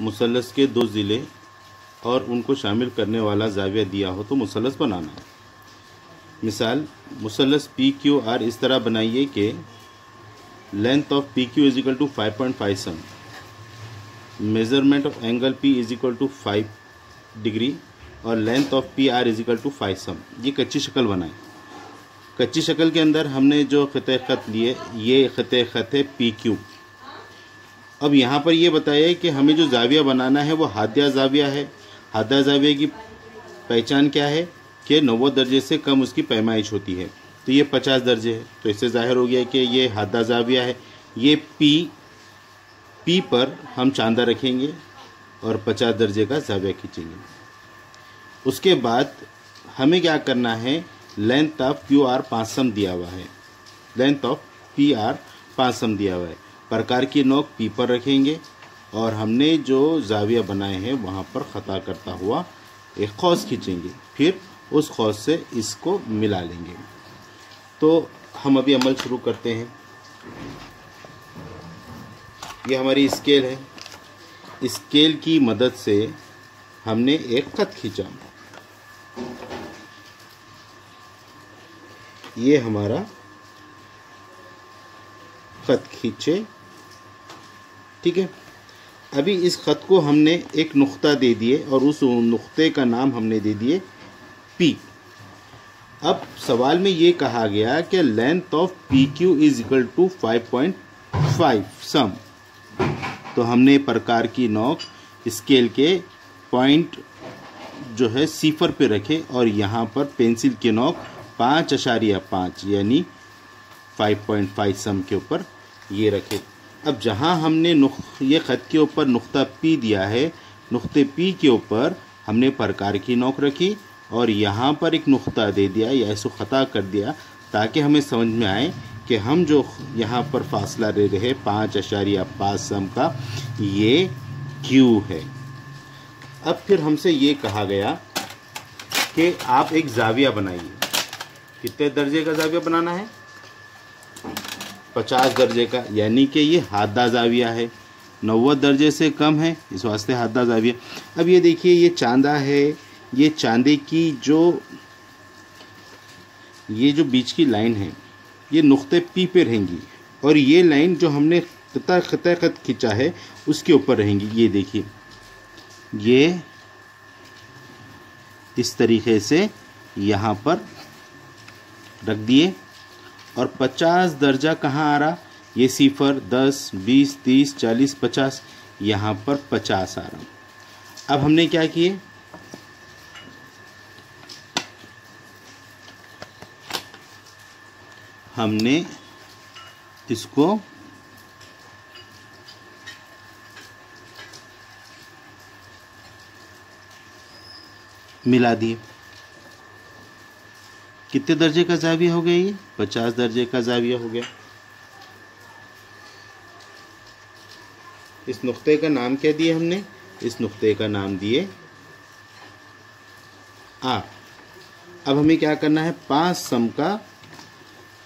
मुसल्लस के दो ज़िले और उनको शामिल करने वाला ज़ाविया दिया हो तो मुसल्लस बनाना है। मिसाल, मुसल्लस पी क्यू आर इस तरह बनाइए कि length of P Q is equal to 5.5 cm, measurement of angle P is equal to 5 degree और length of P R is equal to 5 cm. ये कच्ची शक्ल बनाए। कच्ची शक्ल के अंदर हमने जो ख़त ख़त लिए, ये ख़त ख़त है पी क्यू। अब यहाँ पर ये बताया कि हमें जो ज़ाविया बनाना है वो हादिया ज़ाविया है। हादिया ज़ाविया की पहचान क्या है कि 90 दर्जे से कम उसकी पैमाइश होती है। तो ये 50 दर्जे है, तो इससे ज़ाहिर हो गया कि ये हादिया ज़ाविया है। ये पी पर हम चांदा रखेंगे और 50 दर्जे का ज़ाविया खींचेंगे। उसके बाद हमें क्या करना है, लेंथ ऑफ क्यू आर 5 सम दिया हुआ है, लेंथ ऑफ पी आर 5 सम दिया हुआ है। प्रकार की नोक पी पर रखेंगे और हमने जो ज़ाविया बनाए हैं वहाँ पर ख़ता करता हुआ एक खौस खींचेंगे, फिर उस खौस से इसको मिला लेंगे। तो हम अभी अमल शुरू करते हैं। ये हमारी स्केल है। स्केल की मदद से हमने एक ख़त खींचा। ये हमारा ख़त खींचे, ठीक है। अभी इस ख़त को हमने एक नुक्ता दे दिए और उस नुक्ते का नाम हमने दे दिए पी। अब सवाल में ये कहा गया कि length of P Q is equal to 5.5 सम। तो हमने प्रकार की नोक स्केल के पॉइंट जो है सिफर पे रखे और यहाँ पर पेंसिल की नोक 5.5 यानी 5.5 सम के ऊपर ये रखे। अब जहाँ हमने ये ख़त के ऊपर नुक्ता पी दिया है, नुक्ते पी के ऊपर हमने प्रकार की नोक रखी और यहाँ पर एक नुक्ता दे दिया या इसको ख़ता कर दिया ताकि हमें समझ में आए कि हम जो यहाँ पर फासला ले रहे 5.5 सम का, ये क्यू है। अब फिर हमसे ये कहा गया कि आप एक ज़ाविया बनाइए। कितने दर्जे का ज़ाविया बनाना है? 50 दर्जे का, यानी कि ये हादा ज़ाविया है। 90 दर्जे से कम है, इस वास्ते हादा ज़ाविया। अब ये देखिए, ये चांदा है। ये चांदे की ये जो बीच की लाइन है ये नुक्ते पी पे रहेंगी और ये लाइन जो हमने ख़त खींचा है उसके ऊपर रहेंगी। ये देखिए, ये इस तरीके से यहाँ पर रख दिए और 50 दर्जा कहाँ आ रहा? ये सिफर 10, 20, 30, 40, 50, यहाँ पर 50 आ रहा। अब हमने क्या किए, हमने इसको मिला दिए। कितने दर्जे का ज़ाविया हो गया? ये 50 दर्जे का ज़ाविया हो गया। इस नुक्ते का नाम क्या दिए हमने? इस नुक्ते का नाम दिए आर। अब हमें क्या करना है, 5 सम का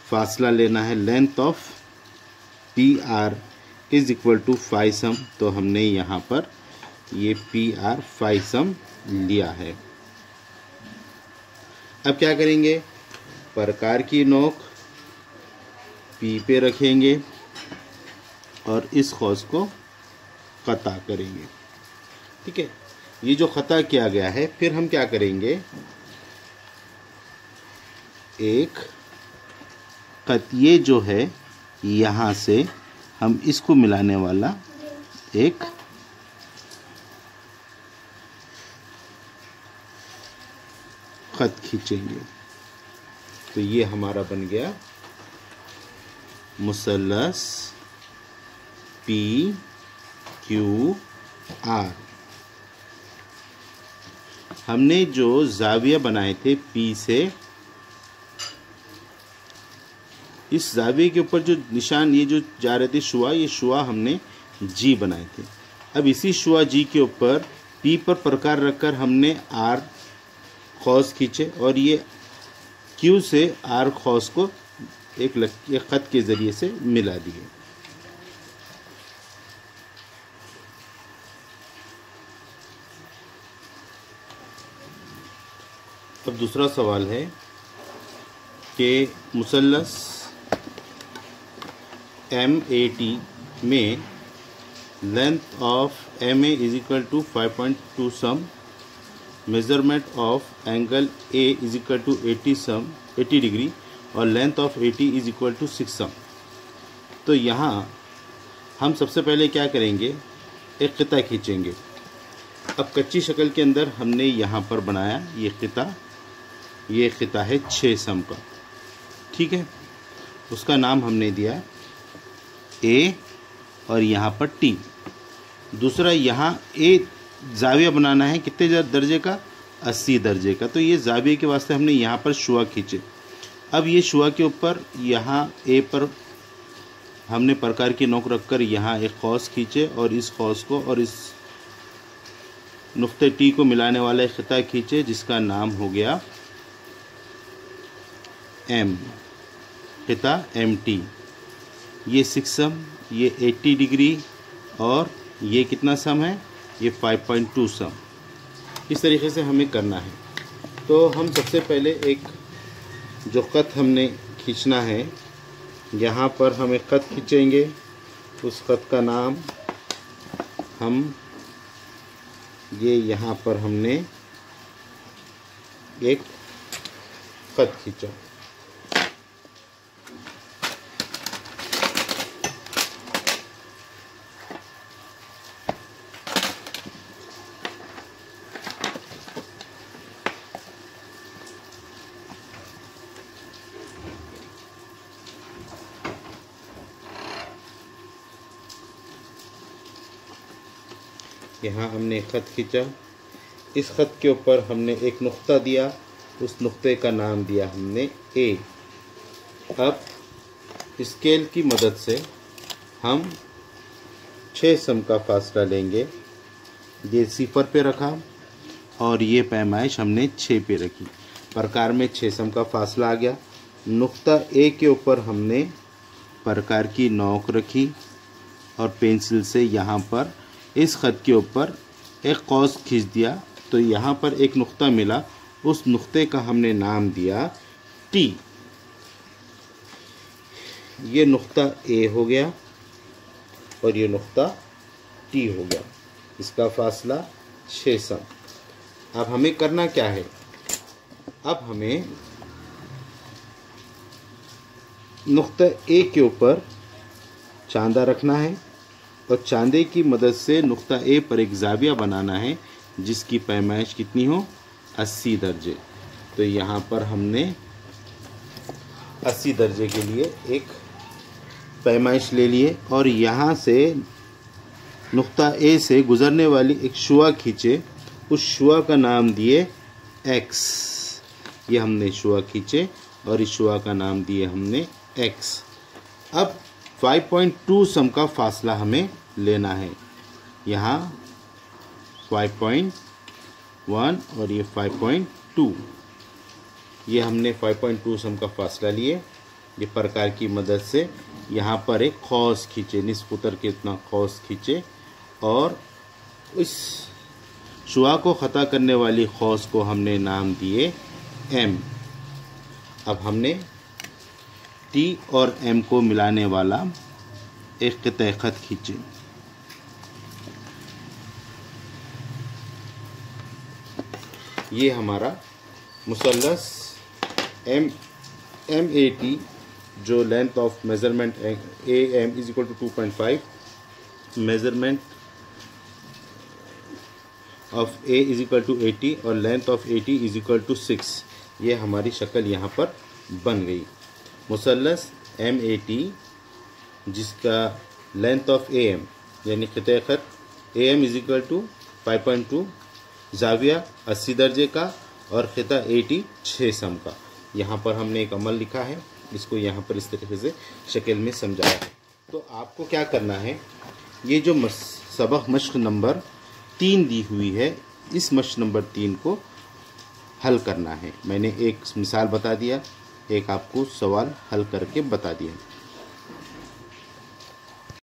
फासला लेना है। Length of P R is equal to 5 सम। तो हमने यहाँ पर ये पी आर 5 सम लिया है। अब क्या करेंगे, प्रकार की नोक पी पे रखेंगे और इस खौस को ख़ता करेंगे, ठीक है। ये जो ख़ता किया गया है, फिर हम क्या करेंगे, एक ख़त ये जो है यहाँ से हम इसको मिलाने वाला एक ख़त खींचेंगे। तो ये हमारा बन गया मुसल्लस पी क्यू आर। हमने जो ज़ाविया बनाए थे पी से, इस ज़ाविये के ऊपर जो निशान ये जो जा रहे थे शुआ, ये शुआ हमने जी बनाए थे। अब इसी शुआ जी के ऊपर पी पर प्रकार रखकर हमने आर खौस खींचे और ये क्यू से आर खौस को एक ख़त के ज़रिए से मिला दिए। अब दूसरा सवाल है कि मुसल्लस MAT में length of MA is equal to 5.2 cm, measurement of angle A is equal to 80 degree और length of AT is equal to 6 cm. तो यहाँ हम सबसे पहले क्या करेंगे, एक क़िता खींचेंगे। अब कच्ची शक्ल के अंदर हमने यहाँ पर बनाया ये क़िता है 6 सम का, ठीक है। उसका नाम हमने दिया A और यहाँ पर T। दूसरा यहाँ A जाविया बनाना है कितने दर्जे का, 80 दर्जे का। तो ये जाविये के वास्ते हमने यहाँ पर शुआ खींचे। अब ये शुआ के ऊपर यहाँ A पर हमने प्रकार की नोक रखकर यहाँ एक खौस खींचे और इस खौस को और इस नुक्ते T को मिलाने वाला एक क़िता खींचे जिसका नाम हो गया M, क़िता MT। ये 6 सम, ये 80 डिग्री और ये कितना सम है, ये 5.2 सम। इस तरीके से हमें करना है। तो हम सबसे पहले एक जो ख़त हमने खींचना है, यहाँ पर हम एक ख़त खींचेंगे। उस ख़त का नाम हम ये यहाँ पर हमने एक ख़त खींचा। यहाँ हमने ख़त खींचा, इस ख़त के ऊपर हमने एक नुक्ता दिया, उस नुक्ते का नाम दिया हमने A। अब स्केल की मदद से हम 6 सम का फासला लेंगे। ये 0 पे रखा और ये पैमाइश हमने 6 पे रखी। प्रकार में 6 सम का फासला आ गया। नुक्ता A के ऊपर हमने प्रकार की नोक रखी और पेंसिल से यहाँ पर इस ख़त के ऊपर एक कौस खींच दिया। तो यहाँ पर एक नुक्ता मिला, उस नुक्ते का हमने नाम दिया T। ये नुक्ता A हो गया और ये नुक्ता T हो गया। इसका फासला 6 सम। अब हमें करना क्या है, अब हमें नुक्ता A के ऊपर चांदा रखना है और चांदे की मदद से नुक्ता A पर एक जाविया बनाना है जिसकी पैमाइश कितनी हो, 80 दर्जे। तो यहाँ पर हमने 80 दर्जे के लिए एक पैमाइश ले लिए और यहाँ से नुक्ता A से गुज़रने वाली एक शुआ खींचे। उस शुआ का नाम दिए X। ये हमने शुआ खींचे और इस शुआ का नाम दिए हमने X। अब 5.2 सम का फासला हमें लेना है। यहाँ 5.1 और ये 5.2, ये हमने 5.2 सम का फासला लिए। ये प्रकार की मदद से यहाँ पर एक खौस खींचे, निस्फ उतर के इतना खौस खींचे और इस शुआ को ख़ता करने वाली खौस को हमने नाम दिए M। अब हमने T और M को मिलाने वाला एक क़िता ख़त खींचे। ये हमारा मुसल्लस MAT जो length of measurement AM is equal to 2.5, measurement of A is equal to 80 और length of AT is equal to 6। ये हमारी शक्ल यहाँ पर बन गई। मुसल्लस MAT जिसका लेंथ ऑफ AM यानी क़िता ख़त AM इज इक्वल टू 5.2, जाविया 80 दर्जे का और क़िता AT 6 सम का। यहाँ पर हमने एक अमल लिखा है, इसको यहाँ पर इस तरीके से शक्ल में समझाया है। तो आपको क्या करना है, ये जो सबक मश्क नंबर 3 दी हुई है, इस मश्क नंबर 3 को हल करना है। मैंने एक मिसाल बता दिया, एक आपको सवाल हल करके बता दिया।